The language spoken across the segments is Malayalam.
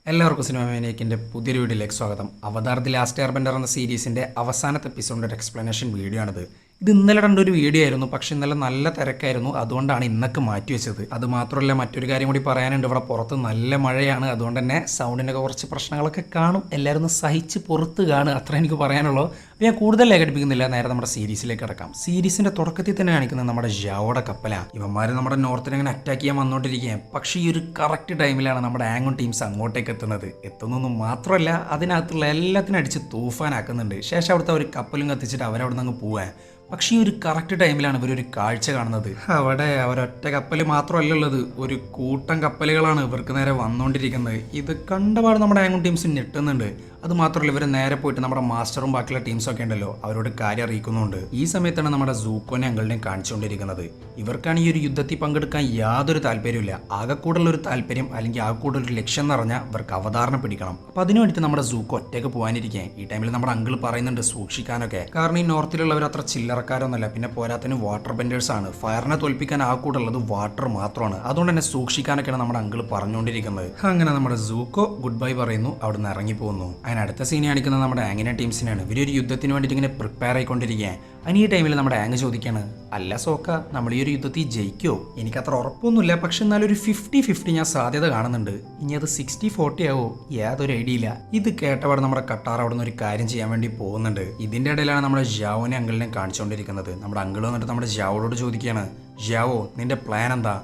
എല്ലാവർക്കും സിനിമ മേനിയക്കിൻ്റെ പുതിയൊരു വീഡിയോയിലേക്ക് സ്വാഗതം. അവതാർ ദി ലാസ്റ്റ് എയർബെൻഡർ എന്ന സീരീസിൻ്റെ അവസാനത്തെ എപ്പിസോഡിൻ്റെ ഒരു എക്സ്പ്ലനേഷൻ വീഡിയോ ആണിത്. ഇത് ഇന്നലെ കണ്ടൊരു വീഡിയോ ആയിരുന്നു, പക്ഷെ ഇന്നലെ നല്ല തിരക്കായിരുന്നു, അതുകൊണ്ടാണ് ഇന്നൊക്കെ മാറ്റി വെച്ചത്. അത് മാത്രമല്ല, മറ്റൊരു കാര്യം കൂടി പറയാനുണ്ട്. ഇവിടെ പുറത്ത് നല്ല മഴയാണ്, അതുകൊണ്ട് തന്നെ സൗണ്ടിനൊക്കെ കുറച്ച് പ്രശ്നങ്ങളൊക്കെ കാണും. എല്ലാവരും ഒന്ന് സഹിച്ച് പുറത്ത് കാണുക, അത്ര എനിക്ക് പറയാനുള്ളൂ. അപ്പോൾ ഞാൻ കൂടുതൽ ഘടിപ്പിക്കുന്നില്ല, നേരെ നമ്മുടെ സീരീസിലേക്ക് കിടക്കാം. സീരീസിൻ്റെ തുടക്കത്തിൽ തന്നെ കാണിക്കുന്നത് നമ്മുടെ ജാവോയുടെ കപ്പലാണ്. ഇവന്മാർ നമ്മുടെ നോർത്തിനെ അങ്ങനെ അറ്റാക്ക് ചെയ്യാൻ വന്നുകൊണ്ടിരിക്കുകയാണ്. പക്ഷേ ഈ ഒരു കറക്റ്റ് ടൈമിലാണ് നമ്മുടെ ആംഗും ടീംസ് അങ്ങോട്ടേക്ക് എത്തുന്നതെന്ന് മാത്രമല്ല, അതിനകത്തുള്ള എല്ലാത്തിനും അടിച്ച് തൂഫാനാക്കുന്നുണ്ട്. ശേഷം അവിടുത്തെ ഒരു കപ്പലും കത്തിച്ചിട്ട് അവരവിടെ നിന്ന് പോവാൻ. പക്ഷേ ഈ ഒരു കറക്റ്റ് ടൈമിലാണ് ഇവരൊരു കാഴ്ച കാണുന്നത്. അവിടെ അവരൊറ്റ കപ്പൽ മാത്രമല്ലുള്ളത്, ഒരു കൂട്ടം കപ്പലുകളാണ് ഇവർക്ക് നേരെ വന്നുകൊണ്ടിരിക്കുന്നത്. ഇത് കണ്ടപാട് നമ്മുടെ ആംഗും ടീംസ് ഞെട്ടുന്നുണ്ട്. അത് മാത്രമല്ല, ഇവർ നേരെ പോയിട്ട് നമ്മുടെ മാസ്റ്ററും ബാക്കിയുള്ള ടീംസും ഒക്കെ ഉണ്ടല്ലോ, അവരോട് കാര്യം അറിയിക്കുന്നുണ്ട്. ഈ സമയത്താണ് നമ്മുടെ സൂക്കോനെ അങ്കിളിനെയും കാണിച്ചുകൊണ്ടിരിക്കുന്നത്. ഇവർക്കാണ് ഈ ഒരു യുദ്ധത്തിൽ പങ്കെടുക്കാൻ യാതൊരു താല്പര്യമില്ല. ആകെ കൂടുതലൊരു താല്പര്യം അല്ലെങ്കിൽ ആകെ കൂടുതലൊരു ലക്ഷ്യം എന്ന് പറഞ്ഞാൽ ഇവർക്ക് അവതാരണം പിടിക്കണം. അപ്പം അതിനു വേണ്ടിയിട്ട് നമ്മുടെ സൂക്കോ ഒറ്റയ്ക്ക് പോകാനിരിക്കാൻ ഈ ടൈമിൽ നമ്മുടെ അങ്കിൾ പറയുന്നുണ്ട് സൂക്ഷിക്കാനൊക്കെ. കാരണം ഈ നോർത്തിലുള്ളവർ അത്ര ചില്ലറക്കാരൊന്നുമല്ല. പിന്നെ പോരാത്തതിന് വാട്ടർ ബെൻഡേഴ്സ് ആണ്. ഫയറിനെ തോൽപ്പിക്കാൻ ആകെ കൂടുതലുള്ളത് വാട്ടർ മാത്രമാണ്. അതുകൊണ്ട് തന്നെ സൂക്ഷിക്കാനൊക്കെയാണ് നമ്മുടെ അങ്കിൾ പറഞ്ഞുകൊണ്ടിരിക്കുന്നത്. അങ്ങനെ നമ്മുടെ സൂക്കോ ഗുഡ് ബൈ പറയുന്നു, അവിടെ നിന്ന് ഇറങ്ങി പോകുന്നു. അടുത്ത സീൻ കാണിക്കുന്നത് നമ്മുടെ ആങ്ങിനെ ടീംസിനാണ്. ഇവരൊരു യുദ്ധത്തിന് വേണ്ടിയിട്ട് ഇങ്ങനെ പ്രിപ്പയർ ആയിക്കൊണ്ടിരിക്കുകയാണ്. അതിന് ഈ ടൈമിൽ നമ്മുടെ ആങ് ചോദിക്കുകയാണ്, അല്ല സോക്ക, നമ്മൾ ഈ ഒരു യുദ്ധത്തിൽ ജയിക്കുമോ? എനിക്കത്ര ഉറപ്പൊന്നുമില്ല, പക്ഷെ എന്നാലും ഒരു 50-50 ഞാൻ സാധ്യത കാണുന്നുണ്ട്. ഇനി അത് 60-40 ആവോ? യാതൊരു ഐഡിയ ഇല്ല. ഇത് കേട്ടപാട് നമ്മുടെ കട്ടാർ അവിടെ നിന്ന് ഒരു കാര്യം ചെയ്യാൻ വേണ്ടി പോകുന്നുണ്ട്. ഇതിന്റെ ഇടയിലാണ് നമ്മുടെ ജാവോനെ അങ്കിളിനെ കാണിച്ചുകൊണ്ടിരിക്കുന്നത്. നമ്മുടെ അങ്കിൾ വന്നിട്ട് നമ്മുടെ ജാവോടോട് ചോദിക്കുകയാണ്, ജാവോ നിന്റെ പ്ലാൻ എന്താ?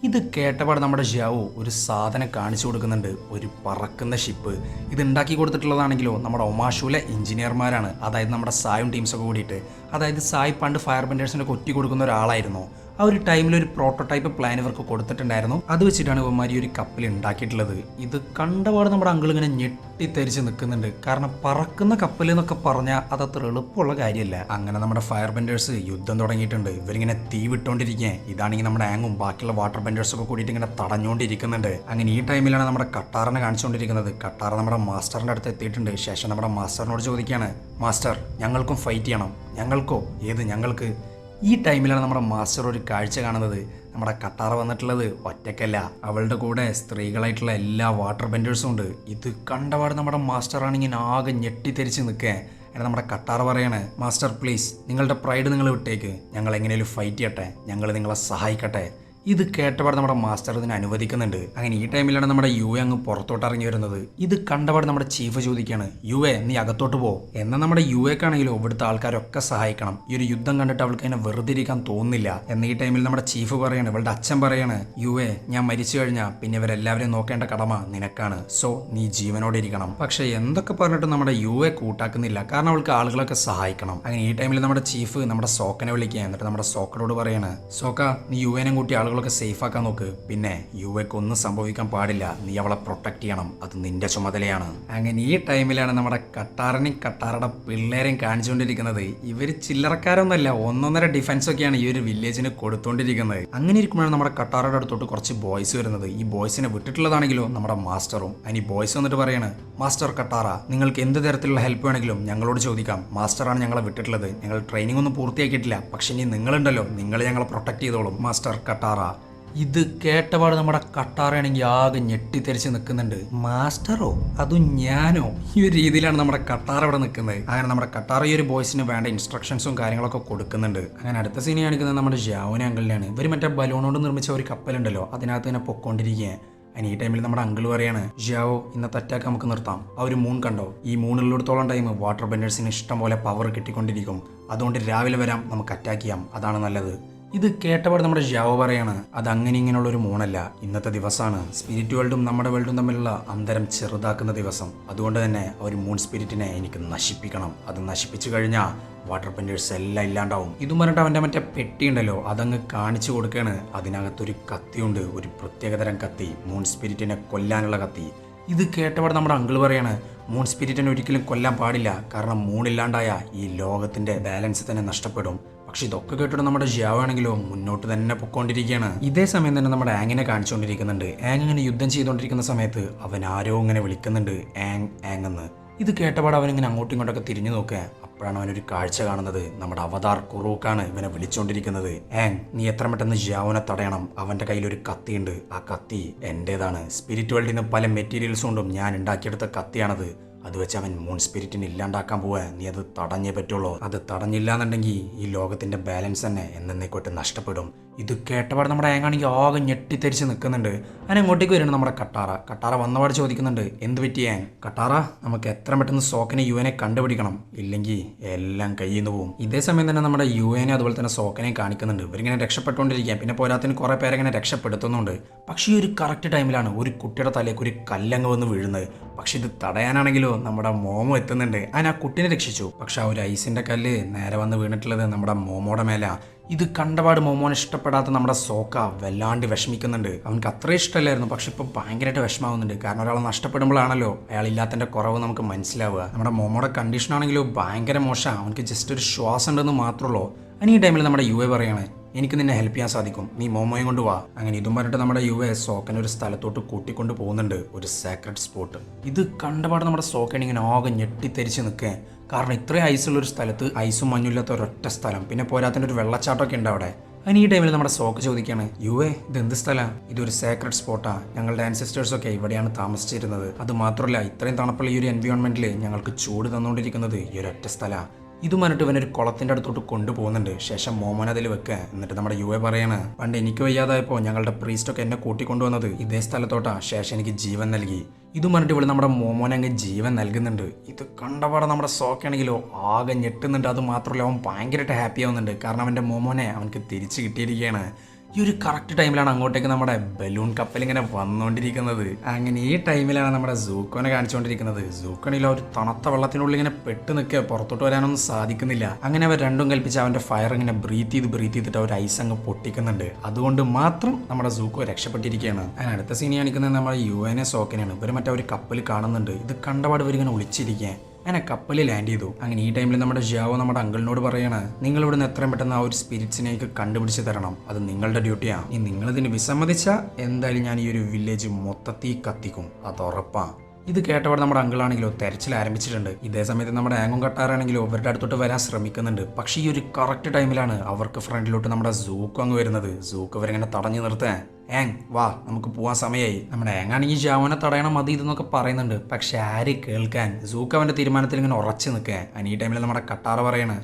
ഇത് കേട്ടപാട് നമ്മുടെ ജാവോ ഒരു സാധനം കാണിച്ചു കൊടുക്കുന്നുണ്ട്, ഒരു പറക്കുന്ന ഷിപ്പ്. ഇത് ഉണ്ടാക്കി കൊടുത്തിട്ടുള്ളതാണെങ്കിലോ നമ്മുടെ ഒമാഷുവിലെ എഞ്ചിനീയർമാരാണ്, അതായത് നമ്മുടെ സായും ടീംസൊക്കെ കൂടിയിട്ട്. അതായത് സായ് പണ്ട് ഫയർ ബെൻഡേഴ്സിനൊക്കെ ഒറ്റി കൊടുക്കുന്ന ഒരാളായിരുന്നു. ആ ഒരു ടൈമിൽ ഒരു പ്രോട്ടോടൈപ്പ് പ്ലാൻ ഇവർക്ക് കൊടുത്തിട്ടുണ്ടായിരുന്നു. അത് വെച്ചിട്ടാണ് ഇവന്മാർ ഈ ഒരു കപ്പൽ ഉണ്ടാക്കിയിട്ടുള്ളത്. ഇത് കണ്ടപാട് നമ്മുടെ അങ്കിൾ ഇങ്ങനെ ഞെട്ടിത്തെരിച്ച് നിൽക്കുന്നുണ്ട്. കാരണം പറക്കുന്ന കപ്പൽ എന്നൊക്കെ പറഞ്ഞാൽ അതത്ര എളുപ്പമുള്ള കാര്യമല്ല. അങ്ങനെ നമ്മുടെ ഫയർ ബെൻഡേഴ്സ് യുദ്ധം തുടങ്ങിയിട്ടുണ്ട്. ഇവരിങ്ങനെ തീ വിട്ടുകൊണ്ടിരിക്കുക. ഇതാണെങ്കിൽ നമ്മുടെ ആങ്ങും ബാക്കിയുള്ള വാട്ടർ ബെൻഡേഴ്സൊക്കെ കൂടിയിട്ട് ഇങ്ങനെ തടഞ്ഞുകൊണ്ടിരിക്കുന്നുണ്ട്. അങ്ങനെ ഈ ടൈമിലാണ് നമ്മുടെ കട്ടാറിനെ കാണിച്ചുകൊണ്ടിരിക്കുന്നത്. കട്ടാർ നമ്മുടെ മാസ്റ്ററിന്റെ അടുത്ത് എത്തിയിട്ടുണ്ട്. ശേഷം നമ്മുടെ മാസ്റ്ററിനോട് ചോദിക്കുകയാണ്, മാസ്റ്റർ ഞങ്ങൾക്കും ഫൈറ്റ് ചെയ്യണം. ഞങ്ങൾക്കോ? ഏത് ഞങ്ങൾക്ക്? ഈ ടൈമിലാണ് നമ്മുടെ മാസ്റ്റർ ഒരു കാഴ്ച കാണുന്നത്. നമ്മുടെ കട്ടാറ വന്നിട്ടുള്ളത് ഒറ്റയ്ക്കല്ല, അവളുടെ കൂടെ സ്ത്രീകളായിട്ടുള്ള എല്ലാ വാട്ടർ ബെൻഡേഴ്സും ഉണ്ട്. ഇത് കണ്ടപാട് നമ്മുടെ മാസ്റ്റർ ആണെങ്കിൽ ആകെ ഞെട്ടിത്തെരിച്ച് നിൽക്കുക. എന്നാൽ നമ്മുടെ കട്ടാറ പറയാണ്, മാസ്റ്റർ പ്ലീസ് നിങ്ങളുടെ പ്രൈഡ് നിങ്ങൾ വിട്ടേക്ക്, ഞങ്ങൾ എങ്ങനെയും ഫൈറ്റ് ചെയ്യട്ടെ, ഞങ്ങൾ നിങ്ങളെ സഹായിക്കട്ടെ. ഇത് കേട്ടപാട് നമ്മുടെ മാസ്റ്റർ ഇതിനെ അനുവദിക്കുന്നുണ്ട്. അങ്ങനെ ഈ ടൈമിലാണ് നമ്മുടെ യു എ അങ്ങ് പുറത്തോട്ട് ഇറങ്ങി വരുന്നത്. ഇത് കണ്ടപാട് നമ്മുടെ ചീഫ് ചോദിക്കുകയാണ്, യു എ നീ അകത്തോട്ട് പോ. എന്നാൽ നമ്മുടെ യു എക്കാണെങ്കിലും ഇവിടുത്തെ ആൾക്കാരൊക്കെ സഹായിക്കണം. ഈ ഒരു യുദ്ധം കണ്ടിട്ട് അവൾക്ക് അതിനെ വെറുതെ ഇരിക്കാൻ തോന്നുന്നില്ല. എന്ന ഈ ടൈമിൽ നമ്മുടെ ചീഫ് പറയാണ്, ഇവളുടെ അച്ഛൻ പറയാണ്, യു എ ഞാൻ മരിച്ചു കഴിഞ്ഞാൽ പിന്നെ ഇവരെല്ലാവരെയും നോക്കേണ്ട കടമ നിനക്കാണ്. സോ നീ ജീവനോടെ ഇരിക്കണം. പക്ഷെ എന്തൊക്കെ പറഞ്ഞിട്ട് നമ്മുടെ യു എ കൂട്ടാക്കുന്നില്ല. കാരണം അവൾക്ക് ആളുകളൊക്കെ സഹായിക്കണം. അങ്ങനെ ഈ ടൈമിൽ നമ്മുടെ ചീഫ് നമ്മുടെ സോക്കനെ വിളിക്കുക. എന്നിട്ട് നമ്മുടെ സോക്കനോട് പറയാണ്, സോക്ക നീ യു എനെ കൂട്ടി ആളുകളൊക്കെ സേഫ് ആക്കാൻ നോക്ക്. പിന്നെ യു എക്ക് ഒന്നും സംഭവിക്കാൻ പാടില്ല. നീ അവളെ പ്രൊട്ടക്ട് ചെയ്യണം, അത് നിന്റെ ചുമതലയാണ്. അങ്ങനെ ഈ ടൈമിലാണ് നമ്മുടെ കട്ടാറിനെയും കട്ടാറുടെ പിള്ളേരെയും കാണിച്ചുകൊണ്ടിരിക്കുന്നത്. ഇവർ ചില്ലറക്കാരൊന്നുമല്ല, 1.5 ഡിഫൻസ് ഒക്കെയാണ് ഈ ഒരു വില്ലേജിന് കൊടുത്തോണ്ടിരിക്കുന്നത്. അങ്ങനെ ഇരിക്കുമ്പോഴാണ് നമ്മുടെ കട്ടാറുടെ അടുത്തോട്ട് കുറച്ച് ബോയ്സ് വരുന്നത്. ഈ ബോയ്സിനെ വിട്ടിട്ടുള്ളതാണെങ്കിലോ നമ്മുടെ മാസ്റ്ററും. അതിന് ഈ ബോയ്സ് വന്നിട്ട് പറയാണ്, മാസ്റ്റർ കട്ടാറ നിങ്ങൾക്ക് എന്ത് തരത്തിലുള്ള ഹെൽപ്പ് വേണമെങ്കിലും ഞങ്ങളോട് ചോദിക്കാം. മാസ്റ്ററാണ് ഞങ്ങളെ വിട്ടിട്ടുള്ളത്. ഞങ്ങൾ ട്രെയിനിങ് ഒന്നും പൂർത്തിയാക്കിയിട്ടില്ല, പക്ഷെ ഇനി നിങ്ങളുണ്ടല്ലോ, നിങ്ങൾ ഞങ്ങളെ പ്രൊട്ടക്ട് ചെയ്തോളും മാസ്റ്റർ കട്ടാറ. ഇത് കേട്ടപാട് നമ്മുടെ കട്ടാറയാണെങ്കിൽ ആകെ ഞെട്ടിത്തെരിച്ച് നിൽക്കുന്നുണ്ട്. മാസ്റ്ററോ? അതും ഞാനോ? ഈ ഒരു രീതിയിലാണ് നമ്മുടെ കട്ടാറ ഇവിടെ നിൽക്കുന്നത്. അങ്ങനെ നമ്മുടെ കട്ടാറ ഈ ഒരു ബോയ്സിന് വേണ്ട ഇൻസ്ട്രക്ഷൻസും കാര്യങ്ങളൊക്കെ കൊടുക്കുന്നുണ്ട്. അങ്ങനെ അടുത്ത സീൻ കാണിക്കുന്നത് നമ്മുടെ ജാവോനെ അങ്കിളിനെയാണ്. ഇവർ മറ്റേ ബലൂണോട് നിർമ്മിച്ച ഒരു കപ്പലുണ്ടല്ലോ, അതിനകത്ത് തന്നെ പൊക്കോണ്ടിരിക്കുകയാണ്. അതിന് ഈ ടൈമിൽ നമ്മുടെ അങ്കിൾ പറയാണ്, ജിയാവോ ഇന്നത്തെ അറ്റാക്ക് നമുക്ക് നിർത്താം. ആ ഒരു മൂൺ കണ്ടോ? ഈ മൂണിലുടത്തോളം ടൈം വാട്ടർ ബെൻഡേഴ്സിന് ഇഷ്ടം പോലെ പവർ കിട്ടിക്കൊണ്ടിരിക്കും. അതുകൊണ്ട് രാവിലെ വരാം, നമുക്ക് അറ്റാക്ക് ചെയ്യാം, അതാണ് നല്ലത്. ഇത് കേട്ടപാട് നമ്മുടെ ജാവോ പറയാണ്, അത് അങ്ങനെ ഇങ്ങനെയുള്ള ഒരു മൂണല്ല, ഇന്നത്തെ ദിവസമാണ് സ്പിരിറ്റ് വേൾഡും നമ്മുടെ വേൾഡും തമ്മിലുള്ള അന്തരം ചെറുതാക്കുന്ന ദിവസം. അതുകൊണ്ട് തന്നെ ഒരു മൂൺ സ്പിരിറ്റിനെ എനിക്ക് നശിപ്പിക്കണം. അത് നശിപ്പിച്ചു കഴിഞ്ഞാൽ വാട്ടർ ബെൻഡേഴ്സ് എല്ലാം ഇല്ലാണ്ടാവും. ഇതും പറഞ്ഞിട്ട് അവൻ്റെ മറ്റേ പെട്ടി ഉണ്ടല്ലോ, അതങ്ങ് കാണിച്ചു കൊടുക്കുകയാണ്. അതിനകത്തൊരു കത്തിയുണ്ട്, ഒരു പ്രത്യേകതരം കത്തി, മൂൺ സ്പിരിറ്റിനെ കൊല്ലാനുള്ള കത്തി. ഇത് കേട്ടപാട് നമ്മുടെ അങ്കിൾ പറയാണ്, മൂൺ സ്പിരിറ്റിനെ ഒരിക്കലും കൊല്ലാൻ പാടില്ല. കാരണം മൂണില്ലാണ്ടായ ഈ ലോകത്തിന്റെ ബാലൻസ് തന്നെ നഷ്ടപ്പെടും. പക്ഷെ ഇതൊക്കെ കേട്ടിട്ട് നമ്മുടെ ജിയാവോ ആണെങ്കിലോ മുന്നോട്ട് തന്നെ പൊക്കോണ്ടിരിക്കുകയാണ്. ഇതേ സമയം തന്നെ നമ്മുടെ ആങ്ങിനെ കാണിച്ചുകൊണ്ടിരിക്കുന്നുണ്ട്. ആങ് ഇങ്ങനെ യുദ്ധം ചെയ്തുകൊണ്ടിരിക്കുന്ന സമയത്ത് അവൻ ആരോ ഇങ്ങനെ വിളിക്കുന്നുണ്ട്, ആങ് ആങ് എന്ന്. ഇത് കേട്ടപാട് അവനിങ്ങനെ അങ്ങോട്ടും ഇങ്ങോട്ടൊക്കെ തിരിഞ്ഞു നോക്കുക. അപ്പോഴാണ് അവനൊരു കാഴ്ച കാണുന്നത്. നമ്മുടെ അവതാർ കുറൂക്കാണ് ഇവനെ വിളിച്ചുകൊണ്ടിരിക്കുന്നത്. നീ എത്ര പെട്ടെന്ന് ജിയാവോനെ തടയണം. അവന്റെ കയ്യിലൊരു കത്തിയുണ്ട്. ആ കത്തി എന്റേതാണ്. സ്പിരിറ്റ് വേൾഡിൽ നിന്ന് പല മെറ്റീരിയൽസ് കൊണ്ടും ഞാൻ ഉണ്ടാക്കിയെടുത്ത കത്തിയാണത്. അത് വെച്ച് അവൻ മൂൺ സ്പിരിറ്റിനെ ഇല്ലാണ്ടാക്കാൻ പോവാ. നീ അത് തടഞ്ഞേ പറ്റുള്ളൂ. അത് തടഞ്ഞില്ല എന്നുണ്ടെങ്കിൽ ഈ ലോകത്തിന്റെ ബാലൻസ് തന്നെ എന്നേക്കോട്ട് നഷ്ടപ്പെടും. ഇത് കേട്ടപാട് നമ്മുടെ ആണെങ്കിൽ ആകെ ഞെട്ടിത്തെരിച്ച് നിൽക്കുന്നുണ്ട്. അതിന് അങ്ങോട്ടേക്ക് വരുന്നുണ്ട് നമ്മുടെ കട്ടാറ വന്നപാട് ചോദിക്കുന്നുണ്ട്, എന്ത് പറ്റിയ കട്ടാറ? നമുക്ക് എത്ര പെട്ടെന്ന് സോക്കനെ യുവനെ കണ്ടുപിടിക്കണം, ഇല്ലെങ്കിൽ എല്ലാം കയ്യിൽ നിന്ന് പോകും. ഇതേ സമയം തന്നെ നമ്മുടെ യുവനെ അതുപോലെ തന്നെ സോക്കനെ കാണിക്കുന്നുണ്ട്. ഇവരിങ്ങനെ രക്ഷപ്പെട്ടുകൊണ്ടിരിക്കുക. പിന്നെ പോരാത്തിന് കുറെ പേരെങ്ങനെ രക്ഷപ്പെടുത്തുന്നുണ്ട്. പക്ഷേ ഈ ഒരു കറക്റ്റ് ടൈമിലാണ് ഒരു കുട്ടിയുടെ തലേക്ക് ഒരു കല്ലങ്ങ് വന്ന് വീഴുന്നത്. പക്ഷെ ഇത് തടയാനാണെങ്കിലോ നമ്മുടെ മോമോ എത്തുന്നുണ്ട്. അതിന് ആ കുട്ടീനെ രക്ഷിച്ചു. പക്ഷെ ആ ഒരു ഐസിന്റെ കല്ല് നേരെ വന്ന് വീണിട്ടുള്ളത് നമ്മുടെ മോമോയുടെ മേല. ഇത് കണ്ടപാട് മോമോനെ ഇഷ്ടപ്പെടാത്ത നമ്മുടെ സോക്ക വല്ലാണ്ട് വിഷമിക്കുന്നുണ്ട്. അവനക്ക് അത്ര ഇഷ്ടമല്ലായിരുന്നു, പക്ഷെ ഇപ്പൊ ഭയങ്കരമായിട്ട് വിഷമാവുന്നുണ്ട്. കാരണം ഒരാളെ നഷ്ടപ്പെടുമ്പോഴാണല്ലോ അയാളില്ലാത്തതിന്റെ കുറവ് നമുക്ക് മനസ്സിലാവുക. നമ്മുടെ മോമോയുടെ കണ്ടീഷൻ ആണെങ്കിലോ ഭയങ്കര മോശമാണ്. അവനക്ക് ജസ്റ്റ് ഒരു ശ്വാസം ഉണ്ടെന്ന് മാത്രമല്ലോ. അതിന് ഈ ടൈമിൽ നമ്മുടെ യുവ പറയാണ്, എനിക്ക് നിന്നെ ഹെൽപ്പ് ചെയ്യാൻ സാധിക്കും, നീ മോമോയും കൊണ്ട് വാ. അങ്ങനെ ഇതും പറഞ്ഞിട്ട് നമ്മുടെ യുവ സോക്കനെ ഒരു സ്ഥലത്തോട്ട് കൂട്ടിക്കൊണ്ട് പോകുന്നുണ്ട്, ഒരു സീക്രട്ട് സ്പോട്ട്. ഇത് കണ്ടപാട് നമ്മുടെ സോക്കൻ ഇങ്ങനെ ആകെ ഞെട്ടിത്തെരിച്ച് നിൽക്കുക. കാരണം ഇത്രയും ഐസുള്ള ഒരു സ്ഥലത്ത് ഐസും മഞ്ഞില്ലാത്ത ഒരൊറ്റ സ്ഥലം, പിന്നെ പോരാത്തതിൻ്റെ ഒരു വെള്ളച്ചാട്ടമൊക്കെ ഉണ്ട് അവിടെ. അതിന് ഈ ടൈമിൽ നമ്മുടെ സോക്ക് ചോദിക്കുകയാണ്, യുവേ ഇത് എന്ത് സ്ഥലമാണ്? ഇതൊരു സീക്രട്ട് സ്പോട്ടാ. ഞങ്ങളുടെ ആൻസെസ്റ്റേഴ്സൊക്കെ ഇവിടെയാണ് താമസിച്ചിരുന്നത്. അത് മാത്രമല്ല ഇത്രയും തണുപ്പുള്ള ഈ ഒരു എൻവയോൺമെന്റിൽ ഞങ്ങൾക്ക് ചൂട് തന്നുകൊണ്ടിരിക്കുന്നത് ഈ ഒരു ഒറ്റ സ്ഥലമാണ്. ഇതും പറഞ്ഞിട്ട് ഇവനൊരു കുളത്തിന്റെ അടുത്തോട്ട് കൊണ്ടുപോകുന്നുണ്ട്. ശേഷം മോമോൻ അതിൽ വെക്കുക. എന്നിട്ട് നമ്മുടെ യുവ പറയാണ്, പണ്ട് എനിക്ക് വയ്യാതായപ്പോൾ ഞങ്ങളുടെ പ്രീസ്റ്റൊക്കെ എന്നെ കൂട്ടിക്കൊണ്ടുവന്നത് ഇതേ സ്ഥലത്തോട്ടാ. ശേഷം എനിക്ക് ജീവൻ നൽകി. ഇതും പറഞ്ഞിട്ട് ഇവിടെ നമ്മുടെ മോമോനെ അങ്ങ് ജീവൻ നൽകുന്നുണ്ട്. ഇത് കണ്ടപാടെ നമ്മുടെ സോക്കാണെങ്കിലോ ആകെ ഞെട്ടുന്നുണ്ട്. അത് മാത്രമല്ല അവൻ ഭയങ്കരമായിട്ട് ഹാപ്പി ആവുന്നുണ്ട്. കാരണം അവൻ്റെ മോമോനെ അവനക്ക് തിരിച്ചു കിട്ടിയിരിക്കുകയാണ്. ഈ ഒരു കറക്റ്റ് ടൈമിലാണ് അങ്ങോട്ടേക്ക് നമ്മുടെ ബലൂൺ കപ്പൽ ഇങ്ങനെ വന്നുകൊണ്ടിരിക്കുന്നത്. അങ്ങനെ ഈ ടൈമിലാണ് നമ്മുടെ സൂക്കോനെ കാണിച്ചുകൊണ്ടിരിക്കുന്നത്. സൂക്കോണിൽ ഒരു തണുത്ത വെള്ളത്തിനുള്ളിൽ ഇങ്ങനെ പെട്ട് നിൽക്കുക, പുറത്തോട്ട് വരാനൊന്നും സാധിക്കുന്നില്ല. അങ്ങനെ അവർ രണ്ടും കൽപ്പിച്ച് അവന്റെ ഫയർ ഇങ്ങനെ ബ്രീത്ത് ചെയ്തിട്ട് അവർ ഐസ് അങ്ങ് പൊട്ടിക്കുന്നുണ്ട്. അതുകൊണ്ട് മാത്രം നമ്മുടെ സൂക്കോ രക്ഷപ്പെട്ടിരിക്കുകയാണ്. അതിന് അടുത്ത സീനി കാണിക്കുന്നത് നമ്മുടെ യുവനെ സോക്കനെയാണ്. ഇവർ മറ്റേ ഒരു കപ്പൽ കാണുന്നുണ്ട്. ഇത് കണ്ടപാട് ഇവരിങ്ങനെ ഒളിച്ചിരിക്കുക. അങ്ങനെ കപ്പലിൽ ലാൻഡ് ചെയ്തു. അങ്ങനെ ഈ ടൈമിൽ നമ്മുടെ ജിയാവോ നമ്മുടെ അങ്കിളിനോട് പറയാണ്, നിങ്ങൾ ഇവിടുന്ന് എത്രയും പെട്ടെന്ന് ആ ഒരു സ്പിരിറ്റ്സിനേക്ക് കണ്ടുപിടിച്ച് തരണം. അത് നിങ്ങളുടെ ഡ്യൂട്ടിയാണ്. ഇനി നിങ്ങളിതിന് വിസമ്മതിച്ചാൽ എന്തായാലും ഞാൻ ഈ ഒരു വില്ലേജ് മൊത്തത്തിൽ കത്തിക്കും, അത് ഉറപ്പാണ്. ഇത് കേട്ടപാട് നമ്മുടെ അങ്കിളാണെങ്കിലോ തെരച്ചിൽ ആരംഭിച്ചിട്ടുണ്ട്. ഇതേ സമയത്ത് നമ്മുടെ ആങ്ങും കട്ടാറാണെങ്കിലോ അവരുടെ അടുത്തോട്ട് വരാൻ ശ്രമിക്കുന്നുണ്ട്. പക്ഷേ ഈ ഒരു കറക്റ്റ് ടൈമിലാണ് അവർക്ക് ഫ്രണ്ടിലോട്ട് നമ്മുടെ സൂക്ക് അങ്ങ് വരുന്നത്. സൂക്ക് അവരിങ്ങനെ തടഞ്ഞു നിർത്താൻ, വാ നമുക്ക് പോവാൻ സമയമായി. നമ്മുടെ ആണെങ്കിൽ ജാവോനെ തടയണം അത് ഇതെന്നൊക്കെ പറയുന്നുണ്ട്. പക്ഷെ ആര് കേൾക്കാൻ? സൂക്ക് അവന്റെ തീരുമാനത്തിൽ ഇങ്ങനെ ഉറച്ചു നിൽക്കുക. ഈ ടൈമിൽ നമ്മുടെ കട്ടാറ പറയാണ്,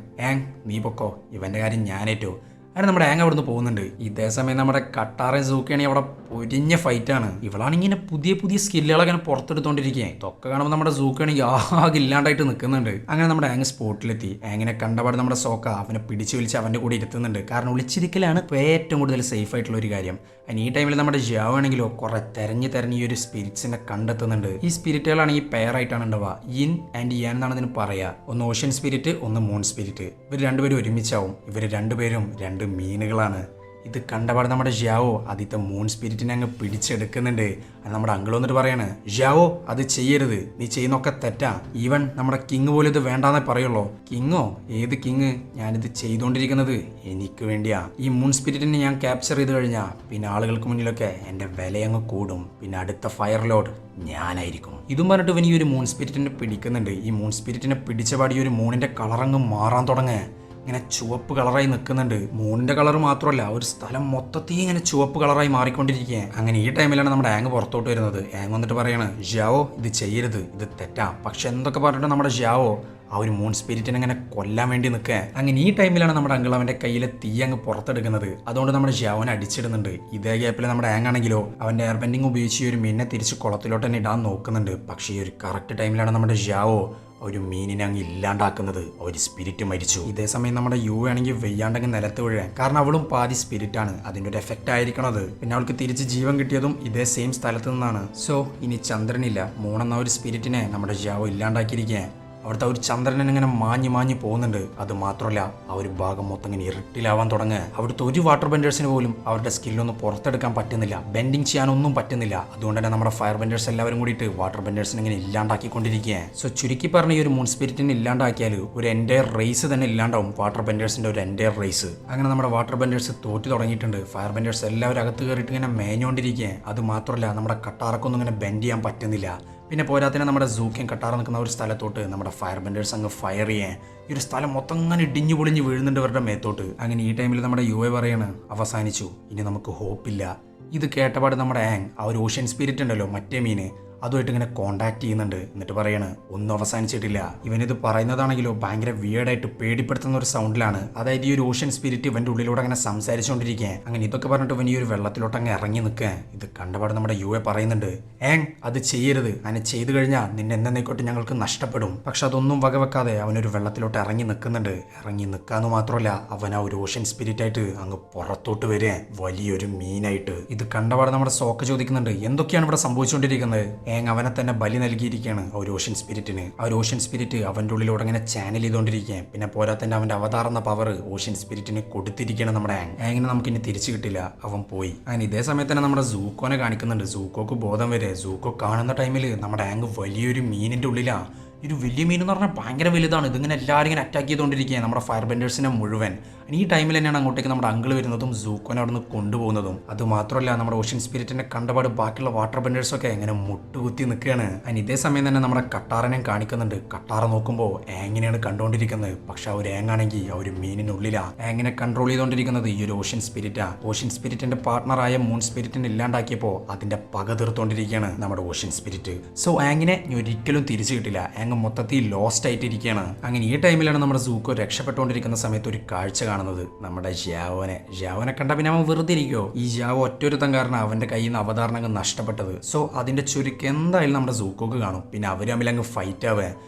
നീ പൊക്കോ, ഇവന്റെ കാര്യം ഞാനേറ്റോ. അങ്ങനെ നമ്മുടെ ആങ് അവിടുന്ന് പോകുന്നുണ്ട്. ഇതേ സമയം നമ്മുടെ കട്ടാറയും സൂക്കയാണെങ്കിൽ അവിടെ പൊരിഞ്ഞ ഫൈറ്റാണ്. ഇവളാണിങ്ങനെ പുതിയ സ്കില്ലുകളൊക്കെ അങ്ങനെ പുറത്തെടുത്തോണ്ടിരിക്കുക. ഇതൊക്കെ കാണുമ്പോൾ നമ്മുടെ സൂക്കയാണെങ്കിൽ ആകെ ഇല്ലാണ്ടായിട്ട് നിൽക്കുന്നുണ്ട്. അങ്ങനെ നമ്മുടെ ആങ് സ്പോട്ടിലെത്തി. ആങ്ങിനെ കണ്ടപാട് നമ്മുടെ സോക്ക അവനെ പിടിച്ച് വിളിച്ച് അവന്റെ കൂടെ ഇരുത്തുന്നുണ്ട്. കാരണം ഒളിച്ചിരിക്കലാണ് ഏറ്റവും കൂടുതൽ സേഫ് ആയിട്ടുള്ള ഒരു കാര്യം. ഈ ടൈമിൽ നമ്മുടെ ജിയാവോ ആണെങ്കിലോ കുറെ തെരഞ്ഞ് ഈ ഒരു സ്പിരിറ്റ്സിനെ കണ്ടെത്തുന്നുണ്ട്. ഈ സ്പിരിറ്റുകളാണെങ്കിൽ പെയറായിട്ടാണ് ഉണ്ടാവുക. യിൻ ആൻഡ് യാൻ എന്നാണ് ഇതിന് പറയുക. ഒന്ന് ഓഷ്യൻ സ്പിരിറ്റ്, ഒന്ന് മൂൺ സ്പിരിറ്റ്. ഇവർ രണ്ടുപേരും ഒരുമിച്ചാവും. ഇവർ രണ്ടുപേരും രണ്ട് മീനുകളാണ്. ഇത് കണ്ടപാട് നമ്മുടെ ജിയാവോ ആദ്യത്തെ മൂൺ സ്പിരിറ്റിനെ അങ്ങ് പിടിച്ചെടുക്കുന്നുണ്ട്. അത് നമ്മുടെ അങ്കിൾ വന്നിട്ട് പറയാണ്, ജിയാവോ അത് ചെയ്യരുത്, നീ ചെയ്യുന്നൊക്കെ തെറ്റാ. ഈവൻ നമ്മുടെ കിങ് പോലും ഇത് വേണ്ടാന്നേ പറയുള്ളൂ. കിങ്ങോ? ഏത് കിങ്? ഞാനിത് ചെയ്തുകൊണ്ടിരിക്കുന്നത് എനിക്ക് വേണ്ടിയാ. ഈ മൂൺ സ്പിരിറ്റിനെ ഞാൻ ക്യാപ്ചർ ചെയ്ത് കഴിഞ്ഞാൽ പിന്നെ ആളുകൾക്ക് മുന്നിലൊക്കെ എൻ്റെ വിലയങ്ങ് കൂടും. പിന്നെ അടുത്ത ഫയർ ലോഡ് ഞാനായിരിക്കും. ഇതും പറഞ്ഞിട്ട് ഇവൻ ഈ ഒരു മൂൺ സ്പിരിറ്റിനെ പിടിക്കുന്നുണ്ട്. ഈ മൂൺ സ്പിരിറ്റിനെ പിടിച്ചപാടി ഒരു മൂണിന്റെ കളറങ്ങ് മാറാൻ തുടങ്ങുക. ഇങ്ങനെ ചുവപ്പ് കളറായി നിൽക്കുന്നുണ്ട്. മൂണിന്റെ കളർ മാത്രമല്ല ഒരു സ്ഥലം മൊത്തത്തിൽ ഇങ്ങനെ ചുവപ്പ് കളറായി മാറിക്കൊണ്ടിരിക്കുക. അങ്ങനെ ഈ ടൈമിലാണ് നമ്മുടെ ആങ് പുറത്തോട്ട് വരുന്നത്. ആങ് വന്നിട്ട് പറയാണ്, ജിയാവോ ഇത് ചെയ്യരുത്, ഇത് തെറ്റാ. പക്ഷെ എന്തൊക്കെ പറഞ്ഞിട്ട് നമ്മുടെ ജിയാവോ ആ ഒരു മൂൺ സ്പിരിറ്റിനെ അങ്ങനെ കൊല്ലാൻ വേണ്ടി നിൽക്കുക. അങ്ങനെ ഈ ടൈമിലാണ് നമ്മുടെ അങ്കിൾ അവന്റെ കയ്യിലെ തീ അങ്ങ് പുറത്തെടുക്കുന്നത്. അതുകൊണ്ട് നമ്മുടെ ജിയാവോനെ അടിച്ചിടുന്നുണ്ട്. ഇതേ ഗ്യാപ്പിൽ നമ്മുടെ ആങ് ആണെങ്കിലോ അവന്റെ എയർ ബെൻഡിങ് ഉപയോഗിച്ച് ഈ ഒരു മീനിനെ തിരിച്ച് കുളത്തിലോട്ട് തന്നെ ഇടാൻ നോക്കുന്നുണ്ട്. പക്ഷേ ഈ ഒരു കറക്റ്റ് ടൈമിലാണ് നമ്മുടെ ജിയാവോ ഒരു മീനിനെ അങ്ങ് ഇല്ലാണ്ടാക്കുന്നത്. ഒരു സ്പിരിറ്റ് മരിച്ചു. ഇതേ സമയം നമ്മുടെ യു ആണെങ്കിൽ വെയ്യാണ്ടെങ്കിൽ നിലത്ത് വീഴാൻ. കാരണം അവളും പാതി സ്പിരിറ്റാണ്. അതിൻ്റെ ഒരു എഫക്റ്റ് ആയിരിക്കണത്. പിന്നെ അവൾക്ക് തിരിച്ച് ജീവൻ കിട്ടിയതും ഇതേ സെയിം സ്ഥലത്ത് നിന്നാണ്. സോ ഇനി ചന്ദ്രനില്ല. മൂന്നെന്ന ഒരു സ്പിരിറ്റിനെ നമ്മുടെ ജിയാവോ ഇല്ലാണ്ടാക്കിയിരിക്കുക. അവിടുത്തെ ഒരു ചന്ദ്രൻ ഇങ്ങനെ മാഞ്ഞു പോകുന്നുണ്ട്. അത് മാത്രമല്ല ആ ഒരു ഭാഗം മൊത്തം ഇങ്ങനെ ഇരുട്ടിലാവാൻ തുടങ്ങുക. അവിടുത്തെ ഒരു വാട്ടർ ബെൻഡേഴ്സിന് പോലും അവരുടെ സ്കില്ലൊന്നും പുറത്തെടുക്കാൻ പറ്റുന്നില്ല. ബെൻഡിങ് ചെയ്യാനൊന്നും പറ്റുന്നില്ല. അതുകൊണ്ട് തന്നെ നമ്മുടെ ഫയർ ബെൻഡേഴ്സ് എല്ലാവരും കൂടിയിട്ട് വാട്ടർ ബെൻഡേഴ്സിനെ ഇങ്ങനെ ഇല്ലാണ്ടാക്കിക്കൊണ്ടിരിക്കുക. സോ ചുരുക്കി പറഞ്ഞ ഈ ഒരു മൂൺ സ്പിരിറ്റിനെ ഇല്ലാണ്ടാക്കിയാൽ ഒരു എൻ്റയർ റേസ് തന്നെ ഇല്ലാണ്ടാവും. വാട്ടർ ബെൻഡേഴ്സിന്റെ ഒരു എൻ്റയർ റേസ്. അങ്ങനെ നമ്മുടെ വാട്ടർ ബെൻഡേഴ്സ് തോറ്റു തുടങ്ങിയിട്ടുണ്ട്. ഫയർ ബെൻഡേഴ്സ് എല്ലാവരും അകത്ത് കയറിയിട്ട് ഇങ്ങനെ മേഞ്ഞുകൊണ്ടിരിക്കുക. അത് മാത്രമല്ല നമ്മുടെ കട്ടാറക്കൊന്നും ഇങ്ങനെ ബെൻഡ് ചെയ്യാൻ പറ്റുന്നില്ല. പിന്നെ പോരാത്തിന് നമ്മുടെ സൂക്കയും കട്ടാറ നിൽക്കുന്ന ഒരു സ്ഥലത്തോട്ട് നമ്മുടെ ഫയർ ബെൻഡേഴ്സ് അങ്ങ് ഫയർ ചെയ്യാൻ ഈ ഒരു സ്ഥലം മൊത്തം അങ്ങനെ ഇടിഞ്ഞു പൊളിഞ്ഞ് വീഴുന്നുണ്ട് അവരുടെ മേത്തോട്ട്. അങ്ങനെ ഈ ടൈമിൽ നമ്മുടെ യുവ പറയാണ് അവസാനിച്ചു, ഇനി നമുക്ക് ഹോപ്പില്ല. ഇത് കേട്ടപാട് നമ്മുടെ ആങ് ആ ഒരു ഓഷ്യൻ സ്പിരിറ്റ് ഉണ്ടല്ലോ മറ്റേ മീന് അതുമായിട്ട് ഇങ്ങനെ കോണ്ടാക്ട് ചെയ്യുന്നുണ്ട്. എന്നിട്ട് പറയാണ് ഒന്നും അവസാനിച്ചിട്ടില്ല. ഇവനിത് പറയുന്നതാണെങ്കിലോ ഭയങ്കര വിയേർഡായിട്ട് പേടിപ്പെടുത്തുന്ന ഒരു സൗണ്ടിലാണ്. അതായത് ഈ ഒരു ഓഷ്യൻ സ്പിരിറ്റ് ഇവന്റെ ഉള്ളിലൂടെ അങ്ങനെ സംസാരിച്ചുകൊണ്ടിരിക്കുക. അങ്ങനെ ഇതൊക്കെ പറഞ്ഞിട്ട് ഇവൻ ഈ ഒരു വെള്ളത്തിലോട്ട് അങ്ങ് ഇറങ്ങി നിൽക്കുക. ഇത് കണ്ടപാട് നമ്മുടെ യുവ പറയുന്നുണ്ട് ഏങ് അത് ചെയ്യരുത്, അങ്ങനെ ചെയ്തു കഴിഞ്ഞാൽ നിന്നെ എന്നേക്കോട്ട് ഞങ്ങൾക്ക് നഷ്ടപ്പെടും. പക്ഷെ അതൊന്നും വകവെക്കാതെ അവനൊരു വെള്ളത്തിലോട്ട് ഇറങ്ങി നിൽക്കുന്നുണ്ട്. ഇറങ്ങി നിൽക്കാന്ന് മാത്രമല്ല അവൻ ആ ഒരു ഓഷ്യൻ സ്പിരിറ്റ് ആയിട്ട് അങ്ങ് പുറത്തോട്ട് വരിക വലിയൊരു മീനായിട്ട്. ഇത് കണ്ടപാട് നമ്മുടെ സോക്ക ചോദിക്കുന്നുണ്ട് എന്തൊക്കെയാണ് ഇവിടെ സംഭവിച്ചുകൊണ്ടിരിക്കുന്നത്. ഏങ് അവനെ തന്നെ ബലി നൽകിയിരിക്കുകയാണ് ആ ഒരു ഓഷ്യൻ സ്പിരിറ്റിന്. ആ ഒരു ഓഷ്യൻ സ്പിരിറ്റ് അവൻ്റെ ഉള്ളിലൂടെ ഇങ്ങനെ ചാനൽ ചെയ്തുകൊണ്ടിരിക്കുകയാണ്. പിന്നെ പോരാത്തന്നെ അവൻ്റെ അവതാറുന്ന പവർ ഓഷ്യൻ സ്പിരിറ്റിന് കൊടുത്തിരിക്കുകയാണ് നമ്മുടെ ആങ്. ആങ്ങിനെ നമുക്കിനി തിരിച്ചു കിട്ടില്ല, അവൻ പോയി. അങ്ങനെ ഇതേ സമയത്ത് തന്നെ നമ്മുടെ സൂക്കോനെ കാണിക്കുന്നുണ്ട്. സൂക്കോക്ക് ബോധം വരെ. സൂക്കോ കാണുന്ന ടൈമിൽ നമ്മുടെ ആങ് വലിയൊരു മീനിൻ്റെ ഉള്ളിലാണ്. ഒരു വലിയ മീൻ എന്ന് പറഞ്ഞാൽ ഭയങ്കര വലുതാണ്. ഇതിങ്ങനെ എല്ലാവരും ഇങ്ങനെ അറ്റാക്ക് ചെയ്തുകൊണ്ടിരിക്കുകയാണ് നമ്മുടെ ഫയർ ബെൻഡേഴ്സിനെ മുഴുവൻ. ഈ ടൈമിൽ തന്നെയാണ് അങ്ങോട്ടേക്ക് നമ്മുടെ അങ്കിൾ വരുന്നതും സൂക്കോനെ അവിടെ നിന്ന് കൊണ്ടുപോകുന്നതും. അതുമാത്രമല്ല നമ്മുടെ ഓഷ്യൻ സ്പിരിറ്റിനെ കണ്ടപാട് ബാക്കിയുള്ള വാട്ടർ ബെൻഡേഴ്സൊക്കെ ഇങ്ങനെ മുട്ടുകുത്തി നിൽക്കുകയാണ്. അതിന് ഇതേ സമയം തന്നെ നമ്മുടെ കട്ടാറിനെയും കാണിക്കുന്നുണ്ട്. കട്ടാറ നോക്കുമ്പോൾ ആങ്ങിനെയാണ് കണ്ടുകൊണ്ടിരിക്കുന്നത്. പക്ഷെ ആ ഒരു ആങ്ങാണെങ്കിൽ ആ ഒരു മീനിനുള്ളിലാണ്. ആങ്ങിനെ കൺട്രോൾ ചെയ്തുകൊണ്ടിരിക്കുന്നത് ഈ ഒരു ഓഷ്യൻ സ്പിരിറ്റാണ്. ഓഷ്യൻ സ്പിരിറ്റിന്റെ പാർട്ണറായ മൂൺ സ്പിരിറ്റിനെ ഇല്ലാണ്ടാക്കിയപ്പോൾ അതിന്റെ പക തീർത്തുകൊണ്ടിരിക്കുകയാണ് നമ്മുടെ ഓഷ്യൻ സ്പിരിറ്റ്. സോ ആങ്ങിനെ ഒരിക്കലും തിരിച്ചു കിട്ടില്ല. ആങ് മൊത്തത്തിൽ ലോസ്റ്റ് ആയിട്ടിരിക്കുകയാണ്. അങ്ങനെ ഈ ടൈമിലാണ് നമ്മുടെ സൂക്കോ രക്ഷപ്പെട്ടുകൊണ്ടിരിക്കുന്ന സമയത്ത് ഒരു കാഴ്ച കാണുന്നത്. നമ്മുടെ ജാവോനെ കണ്ട പിന്നെ അവൻ വെറുതെ ഇരിക്കുമോ. ഈ ജാവോ ഒറ്റൊരുത്തം കാരണം അവന്റെ കയ്യിൽ നിന്ന് അവതാരണങ്ങൾ നഷ്ടപ്പെട്ടത്. സോ അതിന്റെ ചുരുക്കം എന്തായാലും നമ്മുടെ സൂക്കോക്ക് കാണും. പിന്നെ അവർ തമ്മിൽ അങ്ങ് ഫൈറ്റ് ആവേ.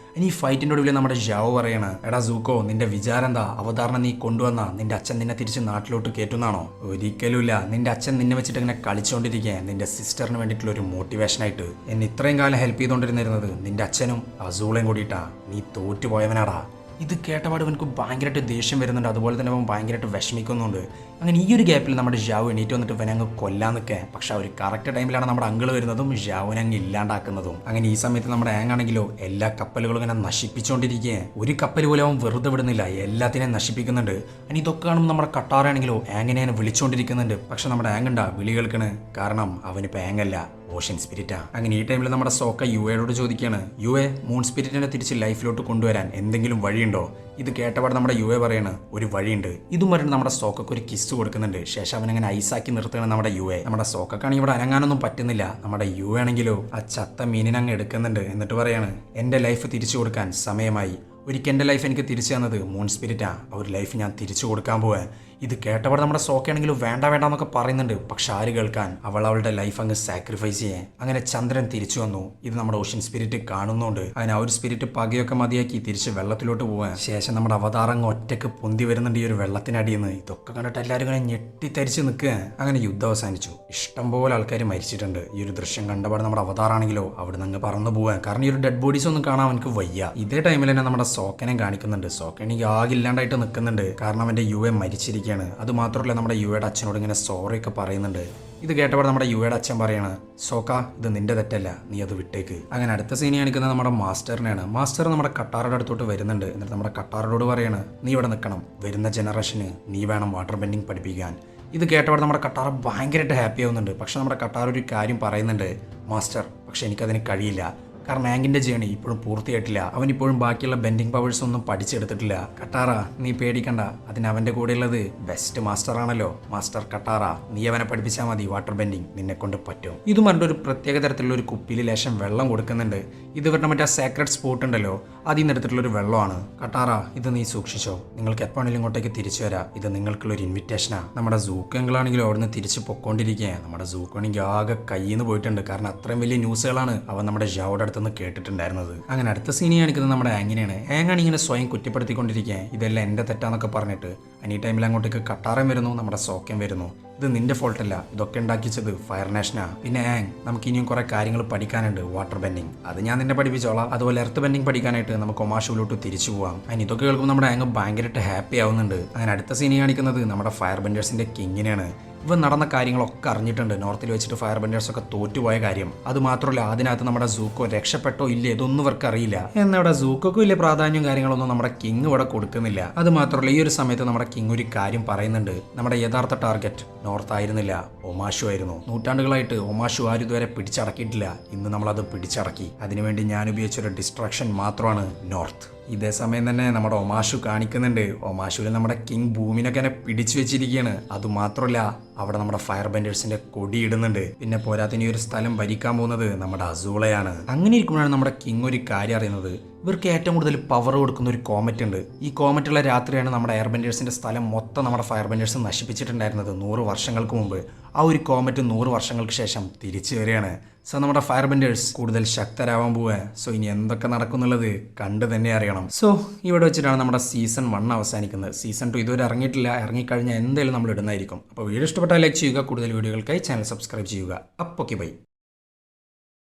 ഇനി ഈ ഫൈറ്റിന്റെ ഒടുവിൽ നമ്മുടെ ജാവോ പറയാണ് എടാ സൂക്കോ നിന്റെ വിചാരം എന്താ, അവതാരണം നീ കൊണ്ടുവന്നാ നിന്റെ അച്ഛൻ നിന്നെ തിരിച്ച് നാട്ടിലോട്ട് കയറ്റുന്നാണോ? ഒരിക്കലുമില്ല. നിന്റെ അച്ഛൻ നിന്നെ വെച്ചിട്ട് ഇങ്ങനെ കളിച്ചുകൊണ്ടിരിക്കുക നിന്റെ സിസ്റ്ററിന് വേണ്ടിയിട്ടുള്ള ഒരു മോട്ടിവേഷനായിട്ട്. എന്നെ ഇത്രയും കാലം ഹെൽപ്പ് ചെയ്തുകൊണ്ടിരുന്നത് നിന്റെ അച്ഛനും അസൂളയും കൂടിയിട്ടാ. നീ തോറ്റുപോയവനാടാ. ഇത് കേട്ടപാട് അവനക്ക് ഭയങ്കരമായിട്ട് ദേഷ്യം വരുന്നുണ്ട്. അതുപോലെ തന്നെ അവൻ ഭയങ്കരമായിട്ട് വിഷമിക്കുന്നുണ്ട്. അങ്ങനെ ഈ ഒരു ഗ്യാപ്പിൽ നമ്മുടെ ജാവു എണീറ്റ് വന്നിട്ട് ഇവനെ അങ്ങ് കൊല്ലാൻ നിൽക്കുക. പക്ഷെ ആ ഒരു കറക്റ്റ് ടൈമിലാണ് നമ്മുടെ അങ്കിൾ വരുന്നതും ജാവുനെ അങ്ങ് ഇല്ലാണ്ടാക്കുന്നതും. അങ്ങനെ ഈ സമയത്ത് നമ്മുടെ ആങ് ആണെങ്കിലോ എല്ലാ കപ്പലുകളും ഇങ്ങനെ നശിപ്പിച്ചുകൊണ്ടിരിക്കുക. ഒരു കപ്പൽ പോലും അവൻ വെറുതെ വിടുന്നില്ല, എല്ലാത്തിനെയും നശിപ്പിക്കുന്നുണ്ട്. അങ്ങനെ ഇതൊക്കെ കാണുമ്പോൾ നമ്മുടെ കട്ടാറാണെങ്കിലോ ആങ്ങിനെ വിളിച്ചുകൊണ്ടിരിക്കുന്നുണ്ട്. പക്ഷെ നമ്മുടെ ആങ് ഉണ്ടാ വിളി കേൾക്കണ്. കാരണം അവനിപ്പോൾ ആങ്ങല്ല, ഓഷ്യൻ സ്പിരിറ്റാ. അങ്ങനെ ഈ ടൈമിൽ നമ്മുടെ സോക്ക യുഎയോട് ചോദിക്കുകയാണ് യുഎ മൂൺ സ്പിരിറ്റിനെ തിരിച്ച് ലൈഫിലോട്ട് കൊണ്ടുവരാൻ എന്തെങ്കിലും വഴിയുണ്ടോ? ഇത് കേട്ടപാട് നമ്മുടെ യുഎ പറയാണ് ഒരു വഴിയുണ്ട്. ഇതും പറഞ്ഞിട്ട് നമ്മുടെ സോക്കക്ക് ഒരു കിസ് കൊടുക്കുന്നുണ്ട്. ശേഷം അവനങ്ങനെ ഐസാക്കി നിർത്തുകയാണ് നമ്മുടെ യുഎ. നമ്മുടെ സോക്കക്കാണെങ്കിൽ ഇവിടെ അനങ്ങാനൊന്നും പറ്റുന്നില്ല. നമ്മുടെ യുഎ ആണെങ്കിലോ ആ ചത്ത മീനിനങ്ങ് എടുക്കുന്നുണ്ട്. എന്നിട്ട് പറയാണ് എൻ്റെ ലൈഫ് തിരിച്ചു കൊടുക്കാൻ സമയമായി. ഒരിക്കൽ എൻ്റെ ലൈഫ് എനിക്ക് തിരിച്ചു തന്നത് മൂൺ സ്പിരിറ്റാ. ആ ഒരു ലൈഫ് ഞാൻ തിരിച്ചു കൊടുക്കാൻ പോവാൻ. ഇത് കേട്ടപാട് നമ്മുടെ സോക്കയാണെങ്കിലും വേണ്ട എന്നൊക്കെ പറയുന്നുണ്ട്. പക്ഷെ ആര് കേൾക്കാൻ, അവൾ അവളുടെ ലൈഫ് അങ്ങ് സാക്രിഫൈസ് ചെയ്യാൻ. അങ്ങനെ ചന്ദ്രൻ തിരിച്ചു വന്നു. ഇത് നമ്മുടെ ഓഷ്യൻ സ്പിരിറ്റ് കാണുന്നുണ്ട്. അങ്ങനെ ആ ഒരു സ്പിരിറ്റ് പകയൊക്കെ മതിയാക്കി തിരിച്ച് വെള്ളത്തിലോട്ട് പോവാൻ. ശേഷം നമ്മുടെ അവതാരങ്ങ് ഒറ്റക്ക് പൊന്തി വരുന്നുണ്ട് ഈ ഒരു വെള്ളത്തിനടിയിൽ നിന്ന്. ഇതൊക്കെ കണ്ടിട്ട് എല്ലാവരും ഇങ്ങനെ ഞെട്ടിത്തരിച്ച് നിൽക്കുക. അങ്ങനെ യുദ്ധം അവസാനിച്ചു. ഇഷ്ടംപോലെ ആൾക്കാർ മരിച്ചിട്ടുണ്ട്. ഈ ഒരു ദൃശ്യം കണ്ടപാട് നമ്മുടെ അവതാറാണെങ്കിലോ അവിടെ നിന്ന് പറന്നു പോവാൻ. കാരണം ഈ ഒരു ഡെഡ് ബോഡീസ് ഒന്നും കാണാൻ അവനക്ക് വയ്യ. ഇതേ ടൈമിൽ തന്നെ നമ്മുടെ സോക്കനെ കാണിക്കുന്നുണ്ട്. സോക്കനെങ്കിൽ ആകെ ഇല്ലാണ്ടായിട്ട് നിൽക്കുന്നുണ്ട്. കാരണം അവന്റെ യുവ മരിച്ചിരിക്കുകയാണ്. അത് മാത്രമല്ല നമ്മുടെ യുവയുടെ അച്ഛനോട് ഇങ്ങനെ സോറി ഒക്കെ പറയുന്നുണ്ട്. ഇത് കേട്ടപ്പോൾ നമ്മുടെ യുവയുടെ അച്ഛൻ പറയാണ് സോക്ക ഇത് നിന്റെ തെറ്റല്ല, നീ അത് വിട്ടേക്ക്. അങ്ങനെ അടുത്ത സീനി കാണിക്കുന്നത് നമ്മുടെ മാസ്റ്ററിനെയാണ്. മാസ്റ്റർ നമ്മുടെ കട്ടാറുടെ അടുത്തോട്ട് വരുന്നുണ്ട്. എന്നിട്ട് നമ്മുടെ കട്ടാറോട് പറയാണ് നീ ഇവിടെ നിൽക്കണം, വരുന്ന ജനറേഷന് നീ വേണം വാട്ടർ ബെൻഡിങ് പഠിപ്പിക്കാൻ. ഇത് കേട്ടപാട് നമ്മുടെ കട്ടാറ ഭയങ്കരമായിട്ട് ഹാപ്പി ആവുന്നുണ്ട്. പക്ഷെ നമ്മുടെ കട്ടാർ ഒരു കാര്യം പറയുന്നുണ്ട് മാസ്റ്റർ, പക്ഷെ എനിക്കതിന് കഴിയില്ല. കാരണം ആങ്കിൻ്റെ ജേണി ഇപ്പോഴും പൂർത്തിയായിട്ടില്ല. അവനിപ്പോഴും ബാക്കിയുള്ള ബെൻഡിങ് പവേഴ്സ് ഒന്നും പഠിച്ചെടുത്തിട്ടില്ല. കട്ടാറ നീ പേടിക്കണ്ട, അതിന് അവൻ്റെ കൂടെയുള്ളത് ബെസ്റ്റ് മാസ്റ്റർ ആണല്ലോ, മാസ്റ്റർ കട്ടാറ. നീ അവനെ പഠിപ്പിച്ചാൽ മതി, വാട്ടർ ബെൻഡിങ് നിന്നെ കൊണ്ട് പറ്റും. ഇത് പറഞ്ഞിട്ട് ഒരു പ്രത്യേക തരത്തിലുള്ള ഒരു കുപ്പിയിൽ ലേശം വെള്ളം കൊടുക്കുന്നുണ്ട്. ഇത് പറഞ്ഞ മറ്റേ സേക്രഡ് സ്പോട്ട് ഉണ്ടല്ലോ, അതിൽ നിന്ന് എടുത്തിട്ടുള്ളൊരു വെള്ളമാണ്. കട്ടാറ ഇത് നീ സൂക്ഷിച്ചോ, നിങ്ങൾക്ക് എപ്പോഴാണെങ്കിലും ഇങ്ങോട്ടേക്ക് തിരിച്ചു വരാം, ഇത് നിങ്ങൾക്കുള്ളൊരു ഇൻവിറ്റേഷനാണ്. നമ്മുടെ സൂക്കങ്ങളാണെങ്കിലും അവിടുന്ന് തിരിച്ച് പൊക്കോണ്ടിരിക്കുകയാണ്. നമ്മുടെ സൂക്കാണെങ്കിൽ ആകെ കയ്യിൽ നിന്ന് പോയിട്ടുണ്ട്. കാരണം അത്രയും വലിയ ന്യൂസുകളാണ് അവൻ നമ്മുടെ ജാവോടെ അടുത്തുനിന്ന് കേട്ടിട്ടുണ്ടായിരുന്നത്. അങ്ങനെ അടുത്ത സീനി കാണിക്കുന്നത് നമ്മുടെ ആങ്ങിനെയാണ്. ആങ്ങാണ് ഇങ്ങനെ സ്വയം കുറ്റപ്പെടുത്തിക്കൊണ്ടിരിക്കുക, ഇതെല്ലാം എൻ്റെ തെറ്റാന്നൊക്കെ പറഞ്ഞിട്ട്. ഈ ടൈമിൽ അങ്ങോട്ടേക്ക് കട്ടാറൻ വരുന്നു, നമ്മുടെ സോക്കൻ വരുന്നു. ഇത് നിന്റെ ഫോൾട്ടല്ല, ഇതൊക്കെ ഉണ്ടാക്കിച്ചത് ഫയർ നേഷനാ. പിന്നെ ആങ് നമുക്ക് ഇനിയും കുറെ കാര്യങ്ങൾ പഠിക്കാനുണ്ട്, വാട്ടർ ബെൻഡിങ് അത് ഞാൻ നിന്നെ പഠിപ്പിച്ചോളാം. അതുപോലെ എർത്ത് ബെൻഡിങ് പഠിക്കാനായിട്ട് നമുക്ക് ഒമാഷുവിലോട്ട് തിരിച്ചു പോകാം. അതിന് ഇതൊക്കെ കേൾക്കുമ്പോൾ നമ്മുടെ ആങ് ഭയങ്കരമായിട്ട് ഹാപ്പി ആവുന്നുണ്ട്. അങ്ങനെ അടുത്ത സീനി കാണിക്കുന്നത് നമ്മുടെ ഫയർ ബെൻഡേഴ്സിന്റെ കിങ്ങിനെയാണ്. ഇവൻ നടന്ന കാര്യങ്ങളൊക്കെ അറിഞ്ഞിട്ടുണ്ട്. നോർത്തിൽ വെച്ചിട്ട് ഫയർ ബെൻഡേഴ്സ് ഒക്കെ തോറ്റുപോയ കാര്യം. അത് മാത്രമല്ല അതിനകത്ത് നമ്മുടെ സൂക്കോ രക്ഷപ്പെട്ടോ ഇല്ലേ ഇതൊന്നും ഇവർക്ക് അറിയില്ല. എന്നാൽ ഇവിടെ സൂക്കോക്ക് വലിയ പ്രാധാന്യവും കാര്യങ്ങളൊന്നും നമ്മുടെ കിങ് ഇവിടെ കൊടുക്കുന്നില്ല. അത് മാത്രമല്ല ഈ ഒരു സമയത്ത് നമ്മുടെ കിങ് ഒരു കാര്യം പറയുന്നുണ്ട്. നമ്മുടെ യഥാർത്ഥ ടാർഗറ്റ് നോർത്ത് ആയിരുന്നില്ല, ഒമാഷു ആയിരുന്നു. നൂറ്റാണ്ടുകളായിട്ട് ഒമാഷു ആരും ഇതുവരെ പിടിച്ചടക്കിയിട്ടില്ല. ഇന്ന് നമ്മളത് പിടിച്ചടക്കി. അതിനുവേണ്ടി ഞാൻ ഉപയോഗിച്ചൊരു ഡിസ്ട്രാക്ഷൻ മാത്രമാണ് നോർത്ത്. ഇതേ സമയം തന്നെ നമ്മുടെ ഒമാഷു കാണിക്കുന്നുണ്ട്. ഒമാഷുവിൽ നമ്മുടെ കിങ് ഭൂമിനൊക്കെ എന്നെ പിടിച്ചു വെച്ചിരിക്കുകയാണ്. അതുമാത്രമല്ല അവിടെ നമ്മുടെ ഫയർ ബെൻഡേഴ്സിന്റെ കൊടി ഇടുന്നുണ്ട്. പിന്നെ പോരാത്തിന് ഈ ഒരു സ്ഥലം ഭരിക്കാൻ പോകുന്നത് നമ്മുടെ അസൂളയാണ്. അങ്ങനെ ഇരിക്കുമ്പോഴാണ് നമ്മുടെ കിങ് ഒരു കാര്യം അറിയുന്നത്. ഇവർക്ക് ഏറ്റവും കൂടുതൽ പവർ കൊടുക്കുന്ന ഒരു കോമറ്റ് ഉണ്ട്. ഈ കോമറ്റുള്ള രാത്രിയാണ് നമ്മുടെ എയർ ബെൻഡേഴ്സിന്റെ സ്ഥലം മൊത്തം നമ്മുടെ ഫയർ ബെൻഡേഴ്സ് നശിപ്പിച്ചിട്ടുണ്ടായിരുന്നത് 100 വർഷങ്ങൾക്ക് മുമ്പ്. ആ ഒരു കോമറ്റ് 100 വർഷങ്ങൾക്ക് ശേഷം തിരിച്ചു വരികയാണ്. സോ നമ്മുടെ ഫയർ ബെൻഡേഴ്സ് കൂടുതൽ ശക്തരാവാൻ പോവുക. സോ ഇനി എന്തൊക്കെ നടക്കുന്നുള്ളത് കണ്ടു തന്നെ അറിയണം. സോ ഇവിടെ വെച്ചിട്ടാണ് നമ്മുടെ സീസൺ 1 അവസാനിക്കുന്നത്. സീസൺ 2 ഇതുവരെ ഇറങ്ങിയിട്ടില്ല. ഇറങ്ങിക്കഴിഞ്ഞാൽ എന്തായാലും നമ്മൾ ഇടുന്നതായിരിക്കും. അപ്പോൾ വീഡിയോ ഇഷ്ടപ്പെട്ടാൽ ലൈക്ക് ചെയ്യുക. കൂടുതൽ വീഡിയോകൾക്കായി ചാനൽ സബ്സ്ക്രൈബ് ചെയ്യുക. അപ്പോൾ ഓക്കെ ബൈ.